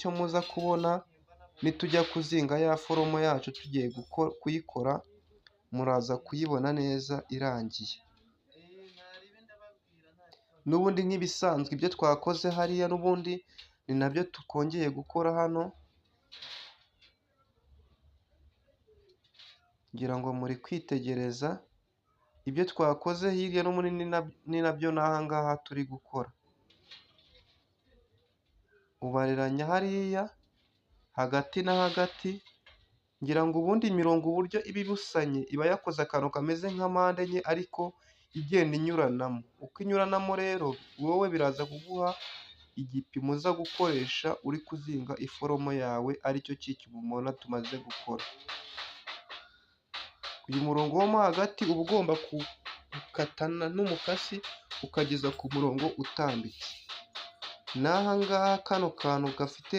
icyo muza kubona nitujya kuzinga ya foromo yacu tugiye kuyikora, muraza kuyibona neza irangiye. N'ubundi nk'ibisanzwe ibyo twakoze hariya n'ubundi ni nabyo tukongeye gukora hano, ngira ngo muri kwitegereza ibyo twakoze hirya no muri ni nabyo n'aha ngaha turi gukora. Ubareranya hariya hagati na hagati, ngira ngo ubundi imirongo uburyo iba ibusanye iba yakoze akantu kameze nka mpande enye ariko igenda inyuranamo. Uko inyuranamo rero wowe biraza kuguha igipimo uza gukoresha uri kuzinga iforomo yawe, aricyo cy'iki mubona tumaze gukora. Uyu murongo wo mo hagati uba ugomba gukatana n'umukasi ukageza ku murongo utambitse. N'aha ngaha kano kantu gafite